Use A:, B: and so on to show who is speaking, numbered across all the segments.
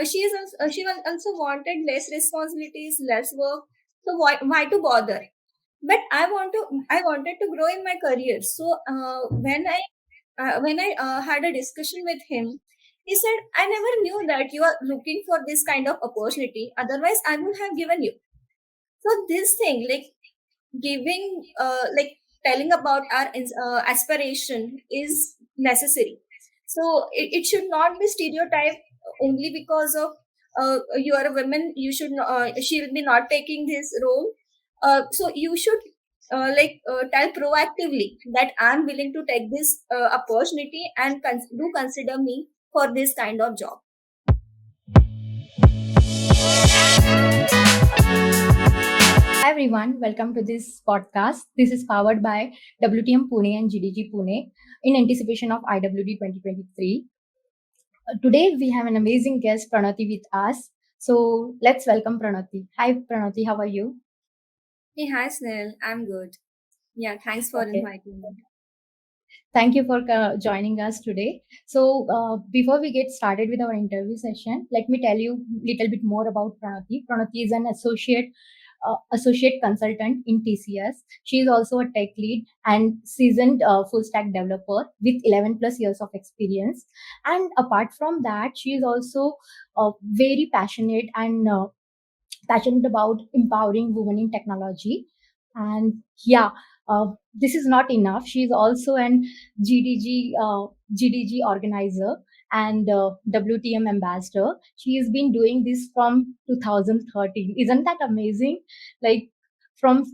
A: she also wanted less responsibilities, less work. So why to bother? But I wanted to grow in my career. So when I had a discussion with him, he said, I never knew that you are looking for this kind of opportunity. Otherwise, I would have given you. So this thing, like giving, like telling about our aspiration is necessary. So it should not be stereotyped only because of you are a woman. You should she will be not taking this role. So you should tell proactively that I'm willing to take this opportunity and do consider me for this kind of job.
B: Hi everyone, welcome to this podcast. This is powered by WTM Pune and GDG Pune in anticipation of IWD 2023. Today we have an amazing guest Pranoti with us. So let's welcome Pranoti. Hi Pranoti, how are you?
A: Hey, hi Snell, I'm good. Yeah, thanks for
B: Okay.
A: inviting me.
B: Thank you for joining us today. So before we get started with our interview session, let me tell you a little bit more about Pranoti. Pranoti is an associate consultant in TCS. She is also a tech lead and seasoned full stack developer with 11 plus years of experience. And apart from that, she is also very passionate about empowering women in technology. And yeah, this is not enough. She is also an GDG organizer and WTM ambassador. She has been doing this from 2013. Isn't that amazing? Like from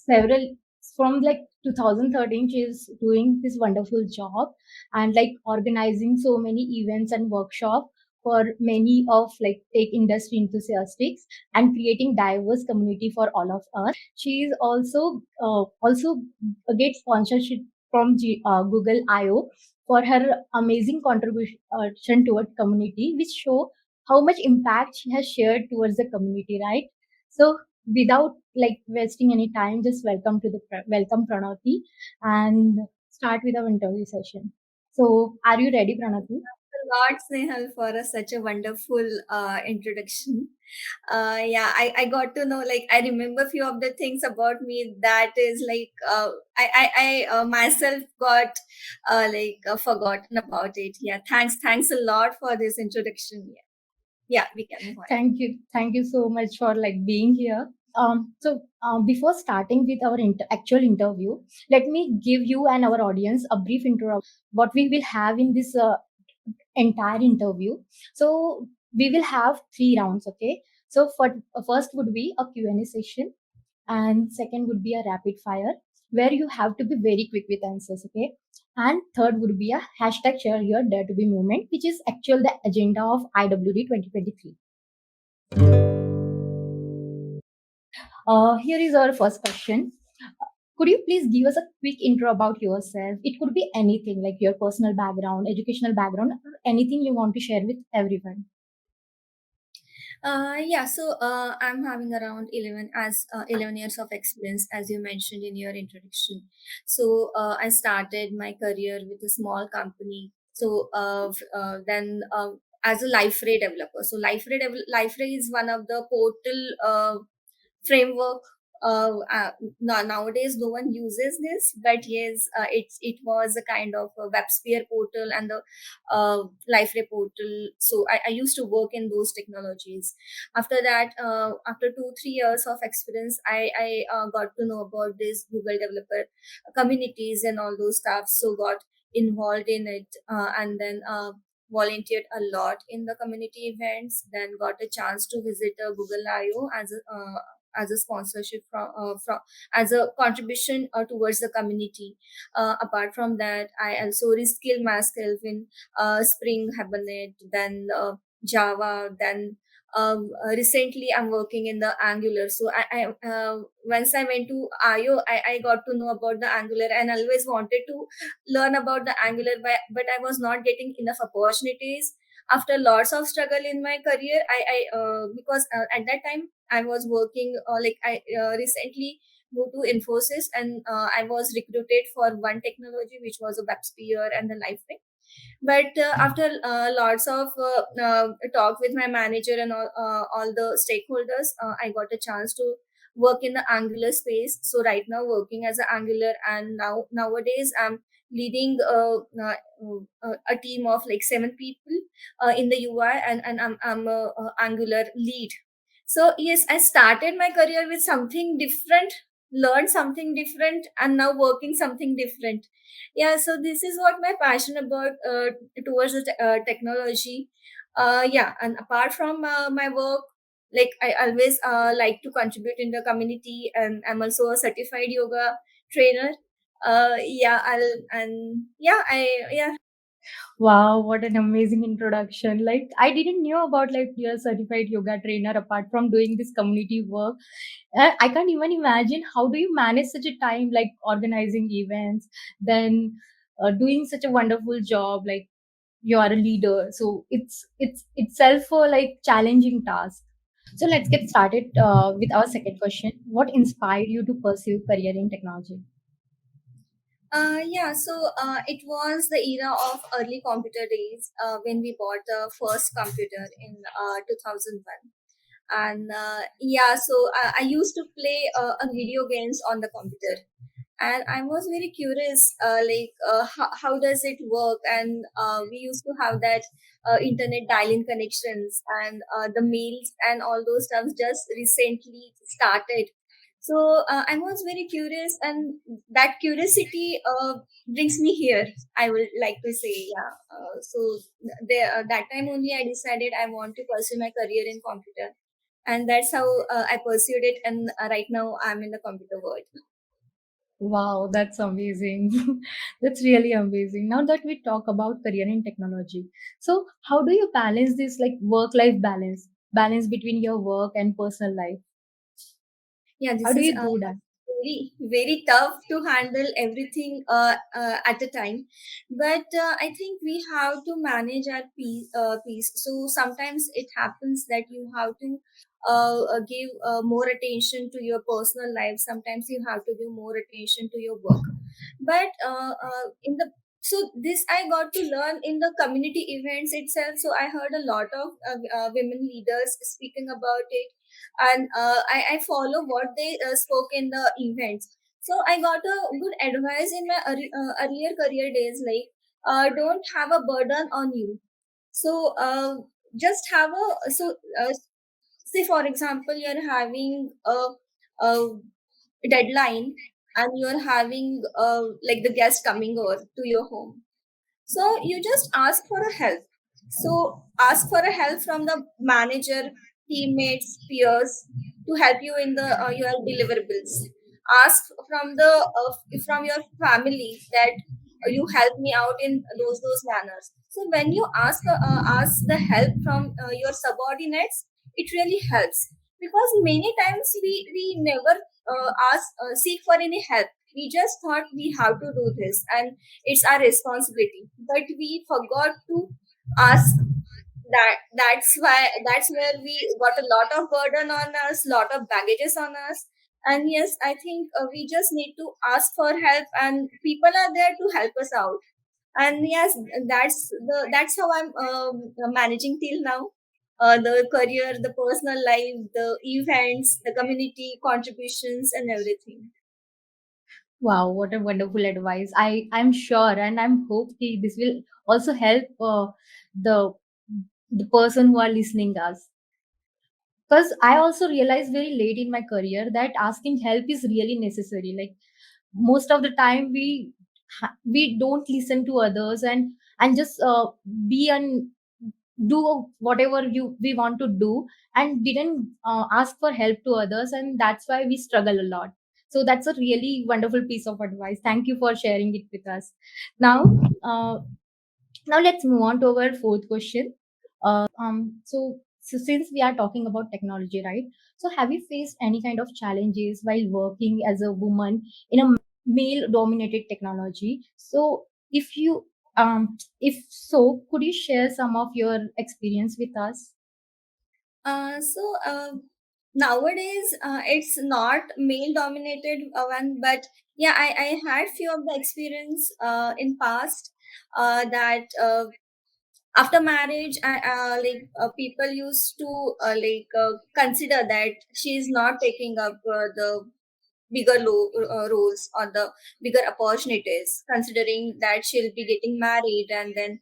B: several from like 2013 she is doing this wonderful job and like organizing so many events and workshops for many of like tech industry enthusiasts and creating diverse community for all of us. She is also get sponsorship from Google IO for her amazing contribution toward community, which show how much impact she has shared towards the community, right? So without like wasting any time, just welcome Pranati and start with our interview session. So are you ready, Pranati?
A: A lot, Snehal, for such a wonderful introduction. Yeah, I got to know, like, I remember few of the things about me that is like, I myself got forgotten about it. Yeah, thanks a lot for this introduction. Yeah, we can move on.
B: Thank you so much for like being here. Before starting with our actual interview, let me give you and our audience a brief intro of what we will have in this entire interview. So we will have three rounds, okay? So for first would be a Q&A session, and second would be a rapid fire where you have to be very quick with answers, okay? And third would be a hashtag share your dare to be movement, which is actual the agenda of IWD 2023. Here is our first question. Could you please give us a quick intro about yourself? It could be anything like your personal background, educational background, or anything you want to share with everyone.
A: Yeah, so I'm having around 11 years of experience, as you mentioned in your introduction. So I started my career with a small company. So then as a LifeRay developer. So LifeRay is one of the portal framework. Nowadays, no one uses this, but yes, it was a kind of a WebSphere portal and the LifeRay portal. So I used to work in those technologies. After that, after 2 3 years of experience, I got to know about this Google developer communities and all those stuff. So got involved in it, and then volunteered a lot in the community events. Then got a chance to visit Google I/O as a sponsorship from as a contribution towards the community. Apart from that, I also reskill myself in Spring, Hibernate, then Java, then recently I'm working in the Angular. So once I went to IO, I got to know about the Angular and always wanted to learn about the Angular, but I was not getting enough opportunities. After lots of struggle in my career, I because at that time I was working, I recently moved to Infosys, and I was recruited for one technology which was a WebSphere and the LifeRay. But after lots of talk with my manager and all the stakeholders, I got a chance to work in the Angular space. So right now working as an Angular, and nowadays I'm leading a team of like 7 people in the UI, and I'm a Angular lead. So yes, I started my career with something different, learned something different, and now working something different. Yeah, so this is what my passion about towards the technology. Yeah, and apart from my work, like I always like to contribute in the community, and I'm also a certified yoga trainer. Yeah, I'll and yeah, I yeah.
B: Wow, what an amazing introduction. Like I didn't know about like you're a certified yoga trainer apart from doing this community work. I can't even imagine how do you manage such a time like organizing events, then doing such a wonderful job like you are a leader. So it's itself a like challenging task. So let's get started with our second question. What inspired you to pursue career in technology?
A: Yeah, so it was the era of early computer days when we bought the first computer in 2001. And yeah, so I used to play video games on the computer, and I was very curious, how does it work? And we used to have that internet dial-in connections, and the mails and all those stuff just recently started. So I was very curious, and that curiosity brings me here. I would like to say, yeah. So there, that time only I decided I want to pursue my career in computer, and that's how I pursued it. And right now I'm in the computer world.
B: Wow, that's amazing. That's really amazing. Now that we talk about career in technology, so how do you balance this like work-life balance between your work and personal life?
A: Yeah,
B: How
A: this
B: do
A: is
B: you do that?
A: very tough to handle everything at a time, but I think we have to manage our piece. So sometimes it happens that you have to give more attention to your personal life, sometimes you have to give more attention to your work. But in the so this I got to learn in the community events itself. So I heard a lot of women leaders speaking about it, and I follow what they spoke in the events. So I got a good advice in my earlier career days, like don't have a burden on you. So just have a say for example you're having a deadline, and you're having like the guest coming over to your home, so you just ask for a help. So ask for a help from the manager, teammates, peers to help you in the your deliverables. Ask from the from your family that you help me out in those manners. So when you ask the help from your subordinates, it really helps, because many times we never seek for any help. We just thought we have to do this, and it's our responsibility, but we forgot to ask. That's where we got a lot of burden on us, lot of baggages on us. And yes, I think we just need to ask for help, and people are there to help us out. And yes, that's how I'm managing till now, the career, the personal life, the events, the community contributions, and everything.
B: Wow, what a wonderful advice. I'm sure and I'm hope कि this will also help the the person who are listening us. Because I also realized very late in my career that asking help is really necessary. Like most of the time we don't listen to others and just be and do whatever you we want to do and didn't ask for help to others, and that's why we struggle a lot. So that's a really wonderful piece of advice. Thank you for sharing it with us. Now uh, now let's move on to our fourth question. So since we are talking about technology, right? So have you faced any kind of challenges while working as a woman in a male dominated technology? So if you if so, could you share some of your experience with us?
A: So nowadays it's not male dominated one, but yeah, I had few of the experience in past. that after marriage, people used to consider that she is not taking up the roles or the bigger opportunities, considering that she'll be getting married. And then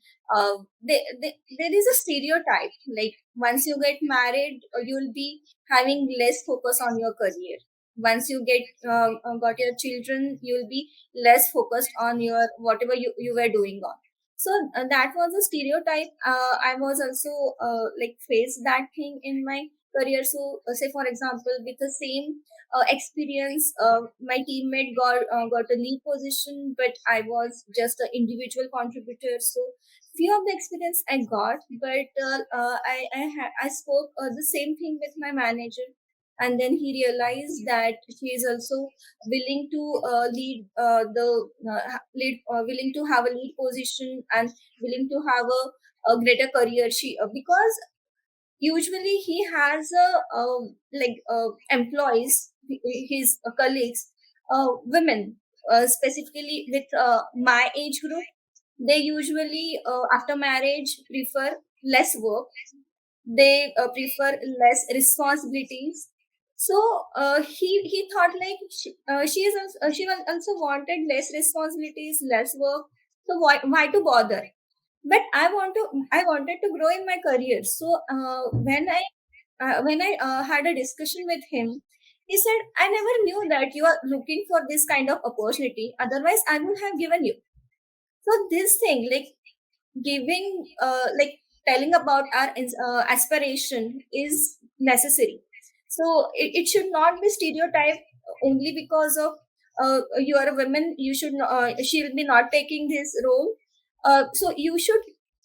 A: there is a stereotype, like once you get married, you'll be having less focus on your career. Once you get got your children, you'll be less focused on your whatever you were doing on. So that was a stereotype. I was also faced that thing in my career. So say for example, with the same experience, my teammate got a lead position, but I was just an individual contributor. So few of the experience I got, but I spoke the same thing with my manager, and then he realized that she is also willing to lead the lead willing to have a lead position and willing to have a greater career. She because usually he has employees, his colleagues, women, specifically with my age group. They usually after marriage prefer less work. They prefer less responsibilities. So he thought like she also wanted less responsibilities, less work. So why to bother? But I wanted to grow in my career. So when I had a discussion with him, he said, I never knew that you are looking for this kind of opportunity, otherwise I would have given you. So this thing, like giving telling about our aspiration is necessary. So it should not be stereotyped only because of you are a woman, you should she will be not taking this role. So you should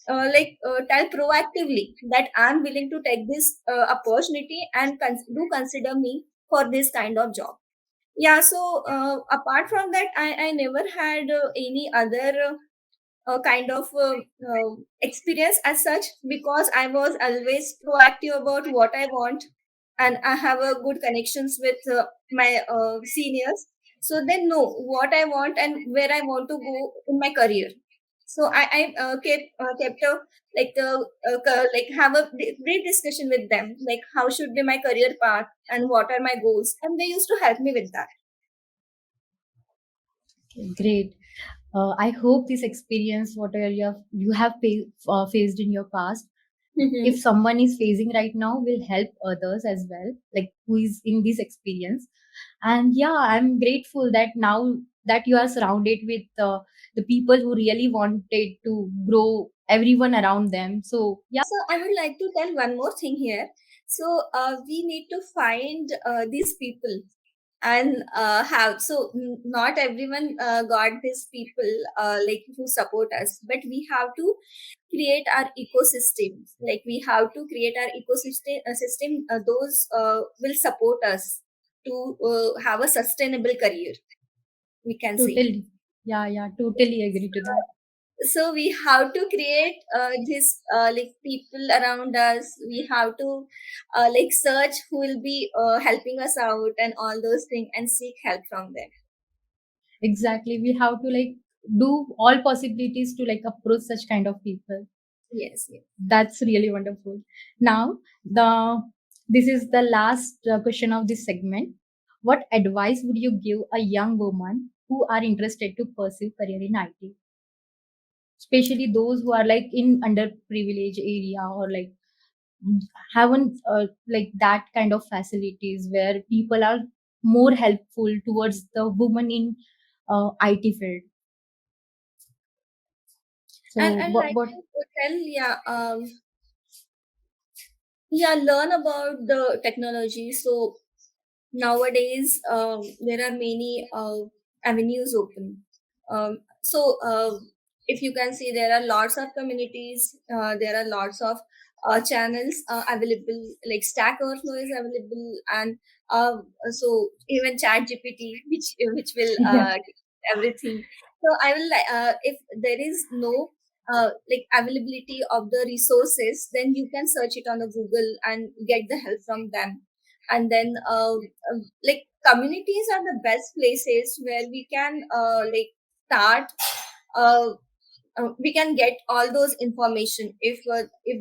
A: tell proactively that I'm willing to take this opportunity and do consider me for this kind of job. Yeah, so apart from that, I never had any other kind of experience as such, because I was always proactive about what I want, and I have a good connections with my seniors, so they know what I want and where I want to go in my career. So I kept a have a brief discussion with them, like how should be my career path and what are my goals, and they used to help me with that.
B: Great. I hope this experience, whatever you have faced in your past, if
A: Mhm.
B: someone is facing right now, will help others as well, like who is in this experience. And yeah, I'm grateful that now that you are surrounded with the people who really wanted to grow everyone around them. So yeah.
A: So I would like to tell one more thing here. So we need to find these people and have. So not everyone got these people who support us, but we have to create our ecosystem. Like we have to create our system. Those will support us to have a sustainable career, we can say.
B: Totally. Yeah, yeah, totally agree to that.
A: So we have to create this people around us. We have to search who will be helping us out and all those things, and seek help from them.
B: Exactly. We have to like do all possibilities to like approach such kind of people.
A: Yes, yes.
B: That's really wonderful. Now, the this is the last question of this segment. What advice would you give a young woman who are interested to pursue career in IT, especially those who are like in underprivileged area or like haven't like that kind of facilities where people are more helpful towards the woman in IT field.
A: And
B: So
A: I
B: what
A: like
B: what
A: to tell, yeah, yeah, learn about the technology. So nowadays there are many avenues open. If you can see, there are lots of communities, there are lots of channels available, like Stack Overflow is available, and uh, so even Chat GPT, which will
B: yeah.
A: everything. So I will if there is no availability of the resources, then you can search it on the Google and get the help from them. And then communities are the best places where we can start. we can get all those information if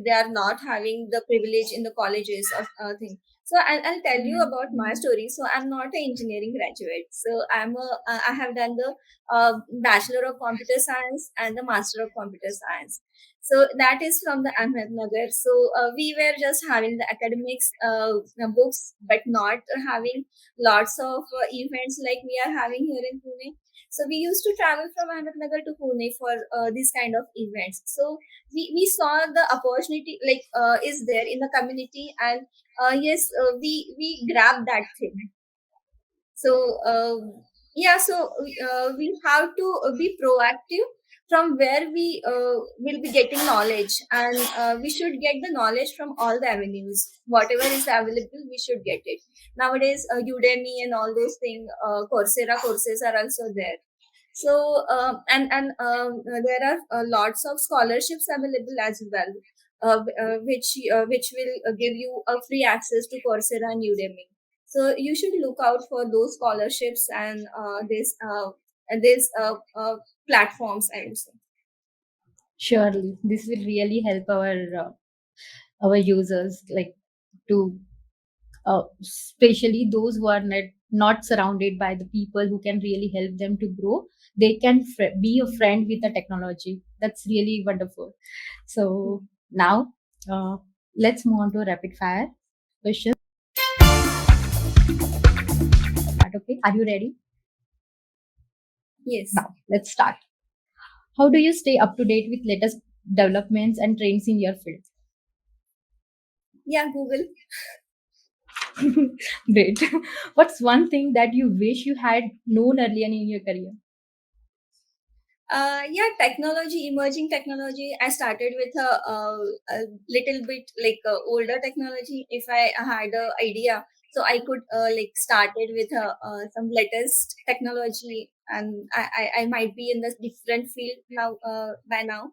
A: they are not having the privilege in the colleges of thing. So I'll tell you about my story. So I'm not an engineering graduate, so I have done the bachelor of computer science and the master of computer science. So that is from the Ahmednagar. So we were just having the academics books, but not having lots of events like we are having here in Pune. So we used to travel from Ahmednagar to Pune for these kind of events. So we saw the opportunity like is there in the community, and yes, we grabbed that thing. So yeah, so we have to be proactive from where we will be getting knowledge, and we should get the knowledge from all the avenues. Whatever is available, we should get it. Nowadays, Udemy and all those things, Coursera courses are also there. So there are lots of scholarships available as well, which will give you a free access to Coursera and Udemy. So you should look out for those scholarships and this platforms, I would say.
B: Surely, this will really help our users, like to especially those who are not surrounded by the people who can really help them to grow. They can be a friend with the technology. That's really wonderful. So now, uh, let's move on to rapid fire questions. Okay, are you ready?
A: Yes.
B: Now, let's start. How do you stay up to date with latest developments and trends in your field?
A: Yeah, Google.
B: Great. What's one thing that you wish you had known earlier in your career?
A: Yeah, technology, emerging technology. I started with a little bit like older technology. If I had a idea, so I could like started with some latest technology, and I might be in this different field now by now.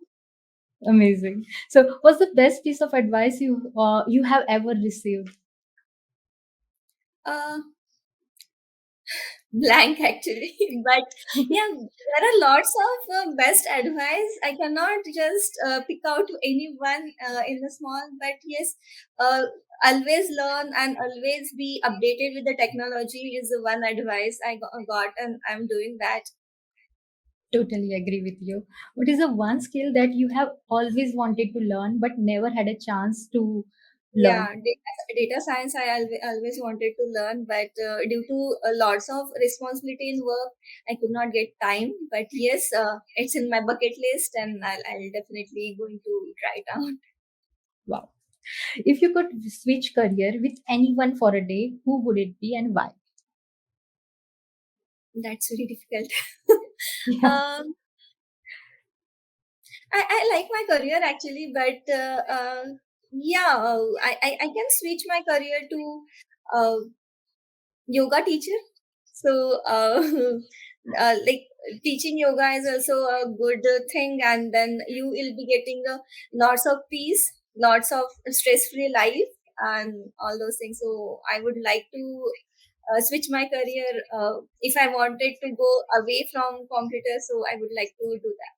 B: Amazing. So, what's the best piece of advice you have ever received?
A: Uh, Blank actually, but yeah, there are lots of best advice. I cannot just pick out anyone in the small, but yes, uh, always learn and always be updated with the technology is the one advice I got, and I'm doing that.
B: Totally agree with you. What is the one skill that you have always wanted to learn but never had a chance to
A: Yeah,
B: learn?
A: data science I always wanted to learn, but due to lots of responsibility in work, I could not get time. But yes, it's in my bucket list, and I'll definitely going to try it out.
B: Wow. If you could switch career with anyone for a day, who would it be and why?
A: That's very difficult.
B: Yeah.
A: um, I like my career actually, but yeah, I can switch my career to uh, yoga teacher. So, like teaching yoga is also a good thing, and then you will be getting lots of peace, lots of stress-free life, and all those things. So, I would like to switch my career if I wanted to go away from computer. So, I would like to do that.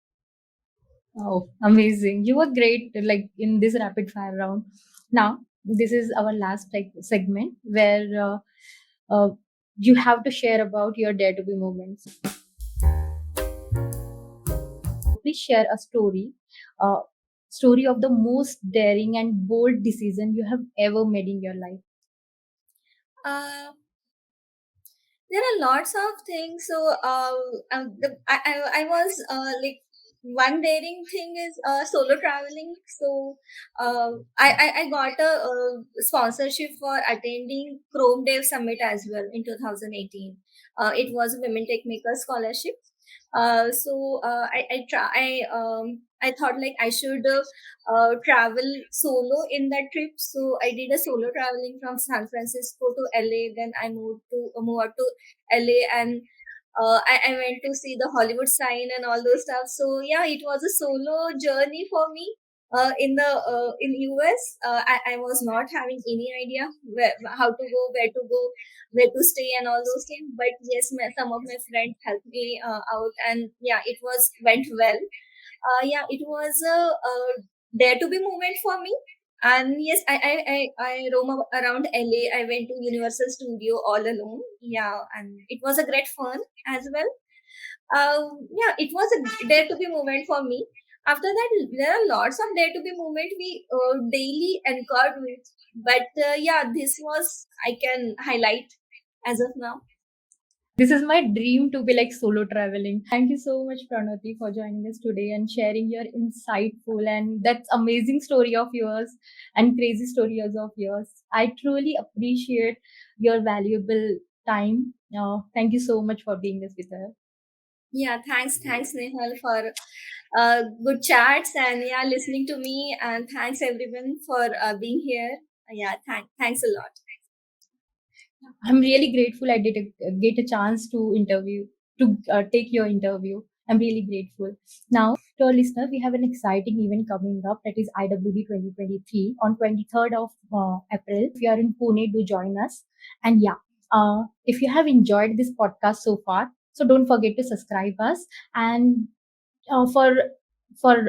B: Oh, amazing. You were great like in this rapid fire round. Now, this is our last segment where uh, you have to share about your dare to be moments. Please share a uh, story of the most daring and bold decision you have ever made in your life.
A: Uh, there are lots of things. So I was like one daring thing is solo traveling. So I got a, sponsorship for attending Chrome Dev Summit as well in 2018. It was a Women Tech Maker scholarship. I thought like I should travel solo in that trip. So I did a solo traveling from San Francisco to LA. Then I moved out to LA, and I went to see the Hollywood sign and all those stuff. So yeah, it was a solo journey for me. In US, I was not having any idea how to go, where to stay, and all those things. But yes, some of my friends helped me out, and yeah, it was went well. Yeah, it was a dare to be moment for me. And yes, I roam around LA. I went to Universal Studio all alone. Yeah, and it was a great fun as well. Yeah, it was a dare to be moment for me. After that, there are lots of dare to be moment we daily encounter with. But yeah, this was I can highlight as of now.
B: This is my dream to be like solo traveling. Thank you so much, Pranoti, for joining us today and sharing your insightful and that's amazing story of yours and crazy stories of yours. I truly appreciate your valuable time. Thank you so much for being this with us.
A: Yeah, thanks Nehal for good chats and yeah, listening to me, and thanks everyone for being here. Yeah, thanks a lot.
B: I'm really grateful I did get a chance to interview, to take your interview. I'm really grateful. Now, to our listener, we have an exciting event coming up that is IWD 2023 on 23rd of April. If you are in Pune, do join us. And yeah, if you have enjoyed this podcast so far, so don't forget to subscribe us and for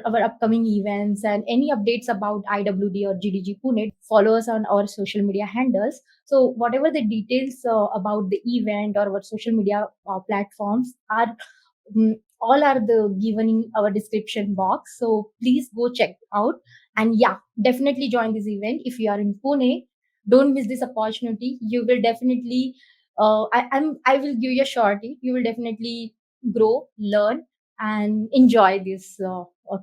B: our upcoming events and any updates about IWD or GDG Pune, follow us on our social media handles. So whatever the details about the event or our social media platforms are, all are the given in our description box. So please go check out and yeah, definitely join this event if you are in Pune. Don't miss this opportunity. You will definitely. I will give you a shorty. You will definitely grow, learn, and enjoy these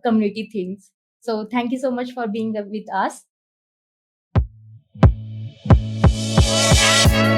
B: community things. So thank you so much for being with us.